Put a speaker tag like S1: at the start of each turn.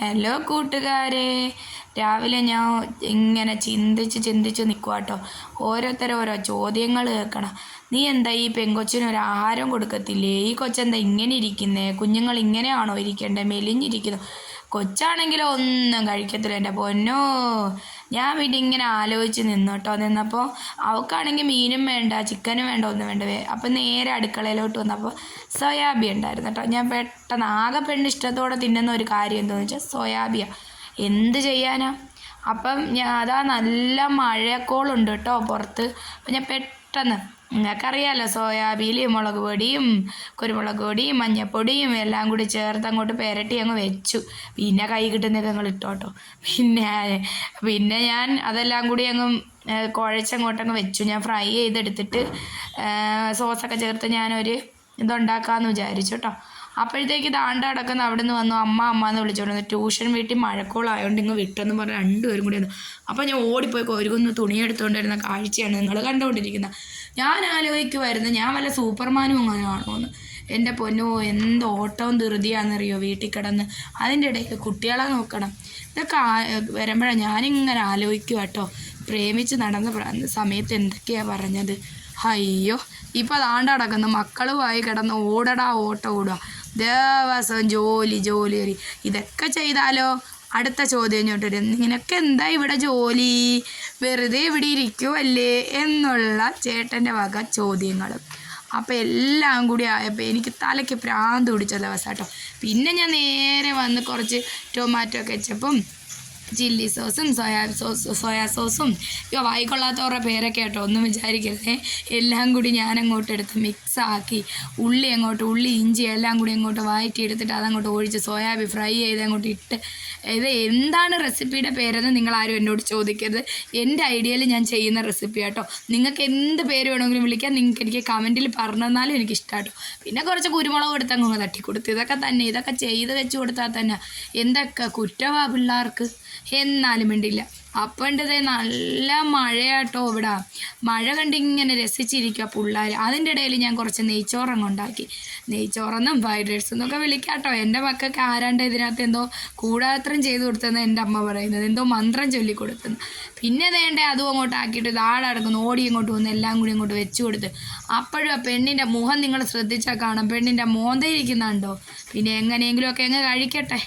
S1: Hello കൂട്ടുകാരെ, രാവിലെ ഞാൻ ഇങ്ങനെ ചിന്തിച്ച് നിൽക്കുക കേട്ടോ. ഓരോ ചോദ്യങ്ങൾ കേൾക്കണം. നീ എന്താ ഈ പെങ്കൊച്ചിനൊരു ആഹാരം കൊടുക്കത്തില്ലേ? ഈ കൊച്ചെന്താ ഇങ്ങനെ ഇരിക്കുന്നേ? കുഞ്ഞുങ്ങൾ ഇങ്ങനെയാണോ ഇരിക്കേണ്ടത്? മെലിഞ്ഞിരിക്കുന്നു. കൊച്ചാണെങ്കിലോ ഒന്നും കഴിക്കത്തില്ല. എൻ്റെ പൊന്നോ, ഞാൻ പിന്നെ ഇങ്ങനെ ആലോചിച്ച് നിന്നപ്പോൾ അവൾക്കാണെങ്കിൽ മീനും വേണ്ട, ചിക്കനും വേണ്ട, ഒന്നും വേണ്ടവേ. അപ്പം നേരെ അടുക്കളയിലോട്ട് വന്നപ്പോൾ സോയാബി ഉണ്ടായിരുന്നു കേട്ടോ. ഞാൻ പെട്ടെന്ന് ആകെ പെണ്ണ് ഇഷ്ടത്തോടെ തിന്നുന്ന ഒരു കാര്യം എന്താണെന്ന് വെച്ചാൽ സോയാബിയാണ്. എന്ത് ചെയ്യാനാ? അപ്പം അതാ നല്ല മഴക്കോളുണ്ട് കേട്ടോ പുറത്ത്. അപ്പം ഞാൻ പെട്ടെന്ന്, നിങ്ങൾക്കറിയാമല്ലോ, സോയാബീൻ മുളക് പൊടിയും കുരുമുളക് പൊടിയും മഞ്ഞൾപ്പൊടിയും എല്ലാം കൂടി ചേർത്ത് അങ്ങോട്ട് പെരട്ടി അങ്ങ് വെച്ചു. പിന്നെ കൈ കിട്ടുന്നതൊക്കെ ഞങ്ങൾ ഇട്ടോട്ടോ. പിന്നെ ഞാൻ അതെല്ലാം കൂടി അങ്ങ് കുഴച്ചങ്ങോട്ടങ്ങ് വെച്ചു. ഞാൻ ഫ്രൈ ചെയ്തെടുത്തിട്ട് സോസൊക്കെ ചേർത്ത് ഞാനൊരു ഇതുണ്ടാക്കാമെന്ന് വിചാരിച്ചു കേട്ടോ. അപ്പോഴത്തേക്ക് ദാണ്ട കിടക്കുന്ന അവിടെ നിന്ന് വന്നു അമ്മ എന്ന് വിളിച്ചോണ്ട് വന്നു. ട്യൂഷൻ വീട്ടിൽ മഴക്കോളായതുകൊണ്ട് ഇങ്ങ് വിട്ടെന്ന് പറഞ്ഞ് രണ്ടുപേരും കൂടി വന്നു. അപ്പോൾ ഞാൻ ഓടിപ്പോയി ഒരുകൊന്ന് തുണിയെടുത്തുകൊണ്ടിരുന്ന കാഴ്ചയാണ് നിങ്ങൾ കണ്ടുകൊണ്ടിരിക്കുന്നത്. ഞാൻ ആലോചിക്കുമായിരുന്നു, ഞാൻ വല്ല സൂപ്പർമാനും അങ്ങനെ കാണുമെന്ന്. എൻ്റെ പൊന്നോ, എന്ത് ഓട്ടവും ധൃതിയാണെന്നറിയോ വീട്ടിൽ കിടന്ന്. അതിൻ്റെ ഇടയ്ക്ക് കുട്ടികളെ നോക്കണം. ഇതൊക്കെ വരുമ്പോഴാണ് ഞാനിങ്ങനെ ആലോചിക്കുക കേട്ടോ. പ്രേമിച്ച് നടന്ന സമയത്ത് എന്തൊക്കെയാണ് പറഞ്ഞത്. അയ്യോ, ഇപ്പം അതാണ്ട് കിടക്കുന്നു മക്കളുമായി കിടന്ന് ഓടടാ ഓട്ടം ഓടുക. ദിവസം ജോലി. ഇതൊക്കെ ചെയ്താലോ അടുത്ത ചോദ്യം ഇങ്ങോട്ട് വരും, നിനക്ക് എന്താ ഇവിടെ ജോലി, വെറുതെ ഇവിടെ ഇരിക്കുമല്ലേ എന്നുള്ള ചേട്ടൻ്റെ വക ചോദ്യങ്ങൾ. അപ്പോൾ എല്ലാം കൂടി ആയപ്പോൾ എനിക്ക് തലയ്ക്ക് ഭ്രാന്ത് പിടിച്ച ദിവസം കേട്ടോ. പിന്നെ ഞാൻ നേരെ വന്ന് കുറച്ച് ടൊമാറ്റോ കെച്ചപ്പും ചില്ലി സോസും സോയാ സോസും വായിക്കൊള്ളാത്തവരുടെ പേരൊക്കെ കേട്ടോ, ഒന്നും വിചാരിക്കരുതേ. എല്ലാം കൂടി ഞാനങ്ങോട്ട് എടുത്ത് മിക്സാക്കി ഉള്ളി ഇഞ്ചി എല്ലാം കൂടി അങ്ങോട്ട് എടുത്തിട്ട് അതങ്ങോട്ട് ഒഴിച്ച് സോയാബീൻ ഫ്രൈ ചെയ്ത് അങ്ങോട്ട് ഇട്ട്. ഇത് എന്താണ് റെസിപ്പിയുടെ പേരെന്ന് നിങ്ങളാരും എന്നോട് ചോദിക്കരുത്. എൻ്റെ ഐഡിയയിൽ ഞാൻ ചെയ്യുന്ന റെസിപ്പി കേട്ടോ. നിങ്ങൾക്ക് എന്ത് പേര് വേണമെങ്കിലും വിളിക്കാം. നിങ്ങൾക്ക് എനിക്ക് കമൻറ്റിൽ പറഞ്ഞു തന്നാലും എനിക്ക് ഇഷ്ടമാട്ടോ. പിന്നെ കുറച്ച് കുരുമുളക് എടുത്തങ്ങ് തട്ടിക്കൊടുത്ത് ഇതൊക്കെ ചെയ്ത് വെച്ച് കൊടുത്താൽ തന്നെ എന്തൊക്കെ കുറ്റവാ പിള്ളേർക്ക്. എന്നാലും വേണ്ടില്ല. അപ്പണ്ടത് നല്ല മഴയാട്ടോ ഇവിടെ. മഴ കണ്ടിങ്ങനെ രസിച്ചിരിക്കുക പിള്ളേർ. അതിൻ്റെ ഇടയിൽ ഞാൻ കുറച്ച് നെയ്ച്ചോറങ്ങ് ഉണ്ടാക്കി. നെയ്ച്ചോറെന്നും ഫ്രൈഡ് റൈസ് എന്നൊക്കെ വിളിക്കാട്ടോ. എൻ്റെ മക്കൾക്ക് ആരാണ്ട് ഇതിനകത്ത് എന്തോ കൂടാത്രം ചെയ്ത് കൊടുത്തെന്ന് എൻ്റെ അമ്മ പറയുന്നത്, എന്തോ മന്ത്രം ചൊല്ലിക്കൊടുത്തെന്ന്. പിന്നെ വേണ്ടേ അതും അങ്ങോട്ട് ആക്കിയിട്ട് താഴെ കിടക്കുന്നു, ഓടി ഇങ്ങോട്ട് വന്ന് എല്ലാം കൂടി അങ്ങോട്ട് വെച്ച് കൊടുത്ത്. അപ്പോഴും ആ പെണ്ണിൻ്റെ മുഖം നിങ്ങൾ ശ്രദ്ധിച്ചാൽ കാണാം, പെണ്ണിൻ്റെ മോന്തയിരിക്കുന്നുണ്ടോ. പിന്നെ എങ്ങനെയെങ്കിലുമൊക്കെ അങ്ങ് കഴിക്കട്ടെ.